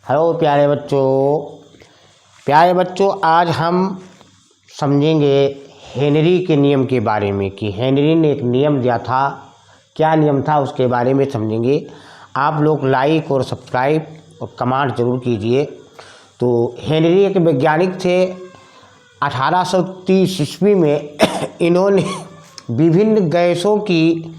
Hello प्यारे बच्चों आज हम समझेंगे हेनरी के नियम के बारे में कि हेनरी ने एक नियम दिया था, क्या नियम था उसके बारे में समझेंगे। आप लोग लाइक और सब्सक्राइब और कमेंट ज़रूर कीजिए। तो हेनरी एक वैज्ञानिक थे। 1830 ईस्वी में इन्होंने विभिन्न गैसों की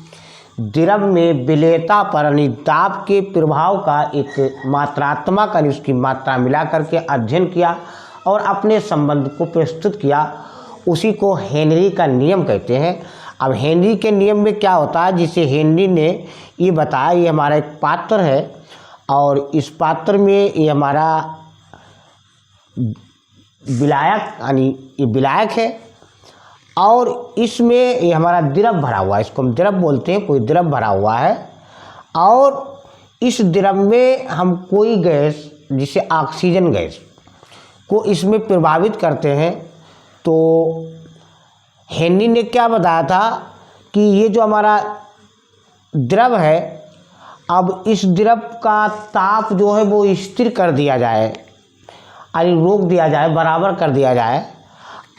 द्रव में विलेयता पर यानी दाब के प्रभाव का एक मात्रात्मक यानी उसकी मात्रा मिला करके अध्ययन किया और अपने संबंध को प्रस्तुत किया। उसी को हेनरी का नियम कहते हैं। अब हेनरी के नियम में क्या होता है, जिसे हेनरी ने ये बताया, ये हमारा एक पात्र है और इस पात्र में ये हमारा विलायक यानी ये विलायक है और इसमें ये हमारा द्रव भरा हुआ है, इसको हम द्रव बोलते हैं। कोई द्रव भरा हुआ है और इस द्रव में हम कोई गैस जिसे ऑक्सीजन गैस को इसमें प्रभावित करते हैं। तो हेनरी ने क्या बताया था कि ये जो हमारा द्रव है, अब इस द्रव का ताप जो है वो स्थिर कर दिया जाए यानी रोक दिया जाए, बराबर कर दिया जाए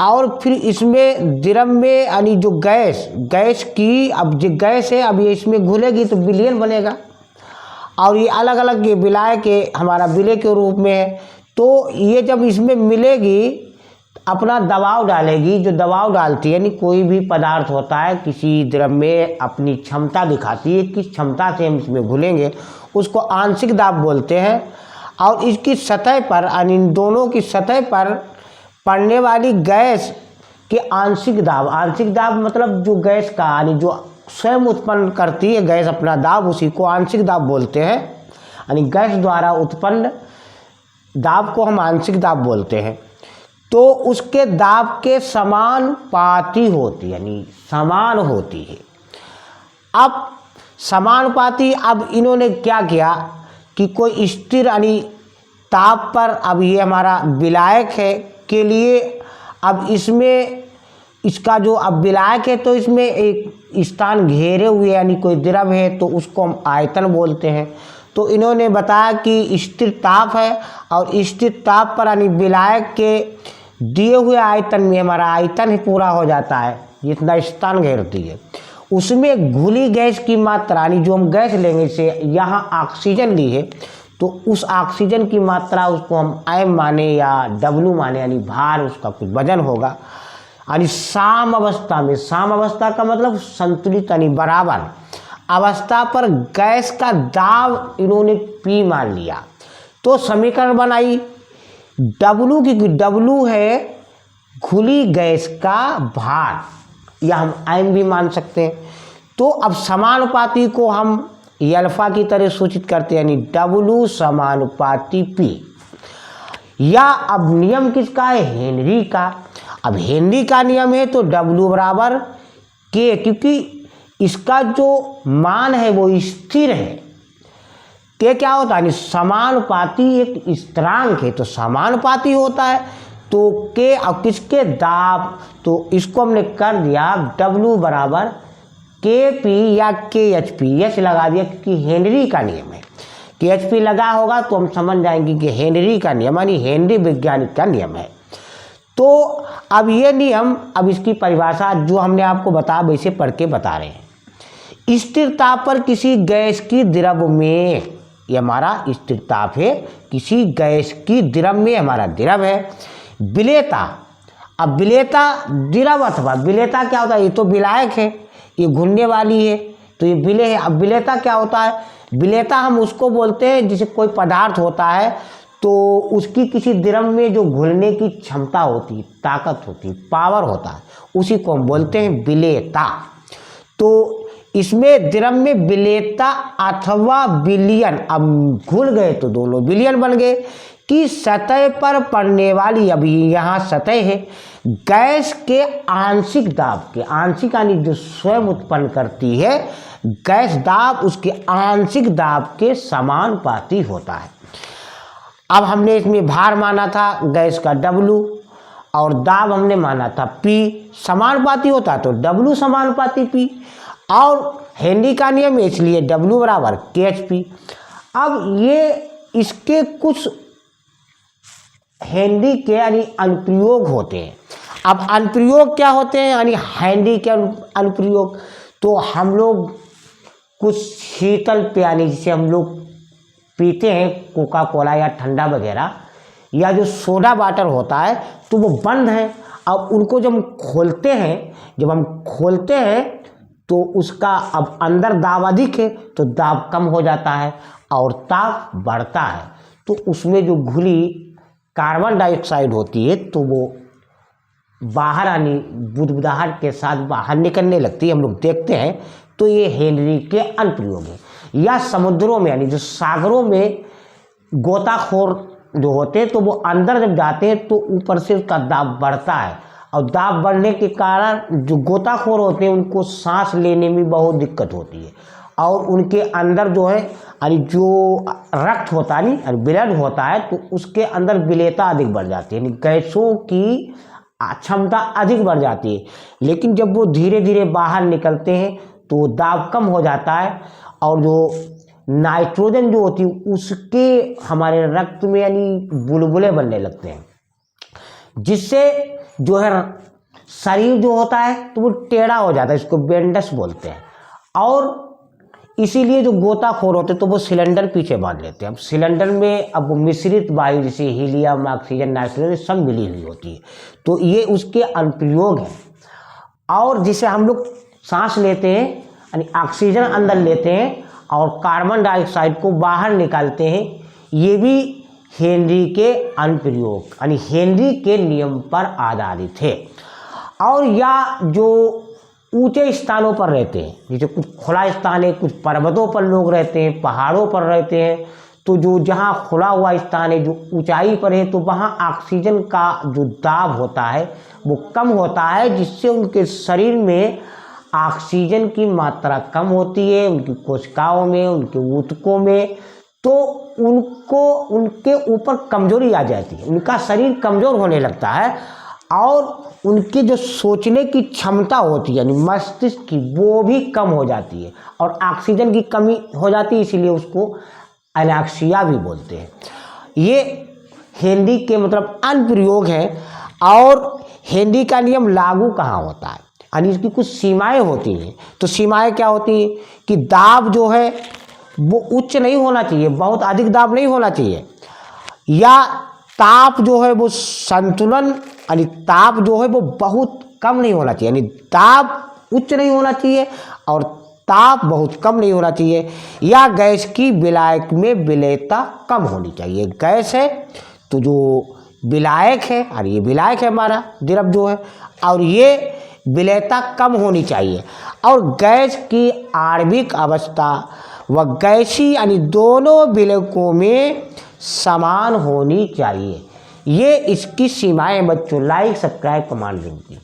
और फिर इसमें द्रव में यानी जो गैस की अब जो गैस है, अब ये इसमें घुलेगी तो विलयन बनेगा और ये अलग अलग ये विलय के हमारा विलय के रूप में है। तो ये जब इसमें मिलेगी अपना दबाव डालेगी, जो दबाव डालती है यानी कोई भी पदार्थ होता है किसी द्रव में अपनी क्षमता दिखाती है, किस क्षमता से हम इसमें घुलेंगे उसको आंशिक दाब बोलते हैं। और इसकी सतह पर यानी इन दोनों की सतह पर पड़ने वाली गैस के आंशिक दाब मतलब जो गैस का यानी जो स्वयं उत्पन्न करती है गैस अपना दाब, उसी को आंशिक दाब बोलते हैं। यानी गैस द्वारा उत्पन्न दाब को हम आंशिक दाब बोलते हैं। तो उसके दाब के समानुपाती होती यानी समान होती है। अब समानुपाती, अब इन्होंने क्या किया कि कोई स्थिर यानी ताप पर, अब ये हमारा विलायक है के लिए, अब इसमें इसका जो अब विलायक है तो इसमें एक स्थान घेरे हुए यानी कोई द्रव है तो उसको हम आयतन बोलते हैं। तो इन्होंने बताया कि स्थिर ताप है और स्थिर ताप पर यानी विलायक के दिए हुए आयतन में हमारा आयतन ही पूरा हो जाता है जितना स्थान घेरती है। उसमें घुली गैस की मात्रा यानी जो हम गैस लेंगे, से यहाँ ऑक्सीजन ली है तो उस ऑक्सीजन की मात्रा उसको हम एम माने या डब्लू माने यानी भार, उसका कुछ वजन होगा। यानी साम अवस्था में, साम अवस्था का मतलब संतुलित यानी बराबर अवस्था पर गैस का दाब इन्होंने पी मान लिया। तो समीकरण बनाई डब्लू की, डब्लू है खुली गैस का भार या हम एम भी मान सकते हैं। तो अब समानुपाती को हम अल्फा की तरह सूचित करते हैं यानी डब्लू समानुपाती पी। या अब नियम किसका है, हेनरी का। अब हेनरी का नियम है तो डब्लू बराबर के, क्योंकि इसका जो मान है वो स्थिर है। के क्या होता है, यानी समानुपाती एक स्थिरांक है तो समानुपाती होता है। तो के अब किसके दाब, तो इसको हमने कर दिया डब्लू बराबर के पी या के एच पी, एच लगा दिया क्योंकि हेनरी का नियम है। के एच पी लगा होगा तो हम समझ जाएंगे कि हेनरी का नियम यानी हेनरी वैज्ञानिक का नियम है। तो अब ये नियम, अब इसकी परिभाषा जो हमने आपको बताया वैसे पढ़ के बता रहे हैं। स्थिर ताप पर किसी गैस की द्रव में, ये हमारा स्थिर ताप है, किसी गैस की द्रव में हमारा द्रव है विलेयता। अब विलेयता द्रव अथवा विलेयता क्या होता है, ये तो विलायक है, ये घूमने वाली है तो ये विलेय है। अब विलेयता क्या होता है, विलेयता हम उसको बोलते हैं जिसे कोई पदार्थ होता है तो उसकी किसी द्रव में जो घुलने की क्षमता होती, ताकत होती, पावर होता है, उसी को हम बोलते हैं विलेयता। तो इसमें द्रव में विलेयता अथवा विलयन, अब घुल गए तो दोनों विलयन बन गए, की सतह पर पड़ने वाली, अभी यहाँ सतह है, गैस के आंशिक दाब के, आंशिक यानी जो स्वयं उत्पन्न करती है गैस दाब, उसके आंशिक दाब के समानुपाती होता है। अब हमने इसमें भार माना था गैस का डब्लू और दाब हमने माना था पी, समानुपाती होता तो डब्लू समानुपाती पी। और हेनरी का नियम है इसलिए डब्लू बराबर के एच पी। अब ये इसके कुछ हेनरी के यानी अनुप्रयोग होते हैं। अब अनुप्रयोग क्या होते हैं यानी हेनरी के अनुप्रयोग, तो हम लोग कुछ शीतल पेय यानी जिसे हम लोग पीते हैं कोका कोला या ठंडा वगैरह या जो सोडा वाटर होता है, तो वो बंद है। अब उनको जब हम खोलते हैं तो उसका अब अंदर दाब अधिक है तो दाब कम हो जाता है और ताप बढ़ता है। तो उसमें जो घुली कार्बन डाइऑक्साइड होती है तो वो बाहर आनी बुदबुदाहट के साथ बाहर निकलने लगती है, हम लोग देखते हैं। तो ये हेनरी के अनुप्रयोग है। या समुद्रों में यानी जो सागरों में गोताखोर जो होते हैं तो वो अंदर जब जाते हैं तो ऊपर से उसका दाब बढ़ता है और दाब बढ़ने के कारण जो गोताखोर होते हैं उनको सांस लेने में बहुत दिक्कत होती है और उनके अंदर जो है यानी जो रक्त होता है यानी ब्लड होता है तो उसके अंदर विलेयता अधिक बढ़ जाती है, यानी गैसों की क्षमता अधिक बढ़ जाती है। लेकिन जब वो धीरे धीरे बाहर निकलते हैं तो दाब कम हो जाता है और जो नाइट्रोजन जो होती है उसके हमारे रक्त में यानी बुलबुले बनने लगते हैं, जिससे जो है शरीर जो होता है तो वो टेढ़ा हो जाता है, इसको बेंडस बोलते हैं। और इसीलिए जो गोताखोर होते हैं तो वो सिलेंडर पीछे बांध लेते हैं। अब सिलेंडर में अब वो मिश्रित वायु जैसे हीलियम, ऑक्सीजन, नाइट्रोजन सब मिली हुई होती है, तो ये उसके अनुप्रयोग हैं। और जिसे हम लोग सांस लेते हैं यानी ऑक्सीजन अंदर लेते हैं और कार्बन डाइऑक्साइड को बाहर निकालते हैं, ये भी हेनरी के अनुप्रयोग यानी हेनरी के नियम पर आधारित है। और या जो ऊंचे स्थानों पर रहते हैं, जैसे कुछ खुला स्थान है, कुछ पर्वतों पर लोग रहते हैं, पहाड़ों पर रहते हैं, तो जो जहाँ खुला हुआ स्थान है, जो ऊंचाई पर है, तो वहाँ ऑक्सीजन का जो दाब होता है वो कम होता है, जिससे उनके शरीर में ऑक्सीजन की मात्रा कम होती है, उनकी कोशिकाओं में, उनके ऊतकों में, तो उनको उनके ऊपर कमजोरी आ जाती है, उनका शरीर कमज़ोर होने लगता है और उनकी जो सोचने की क्षमता होती है यानी मस्तिष्क की वो भी कम हो जाती है और ऑक्सीजन की कमी हो जाती है, इसीलिए उसको एनाक्सिया भी बोलते हैं। ये हेनरी के मतलब अनुप्रयोग हैं। और हेनरी का नियम लागू कहाँ होता है यानी इसकी कुछ सीमाएं होती हैं। तो सीमाएं क्या होती हैं कि दाब जो है वो उच्च नहीं होना चाहिए, बहुत अधिक दाब नहीं होना चाहिए, या ताप जो है वो संतुलन यानी ताप जो है वो बहुत कम नहीं होना चाहिए, यानी ताप उच्च नहीं होना चाहिए और ताप बहुत कम नहीं होना चाहिए, या गैस की विलायक में विलेयता कम होनी चाहिए। गैस है तो जो विलायक है और ये विलायक है हमारा द्रव जो है, और ये विलेयता कम होनी चाहिए। और गैस की आणविक अवस्था व गैसीय यानी दोनों विलयकों में समान होनी चाहिए। ये इसकी सीमाएं बच्चों। लाइक, सब्सक्राइब, कमेंट कीजिए।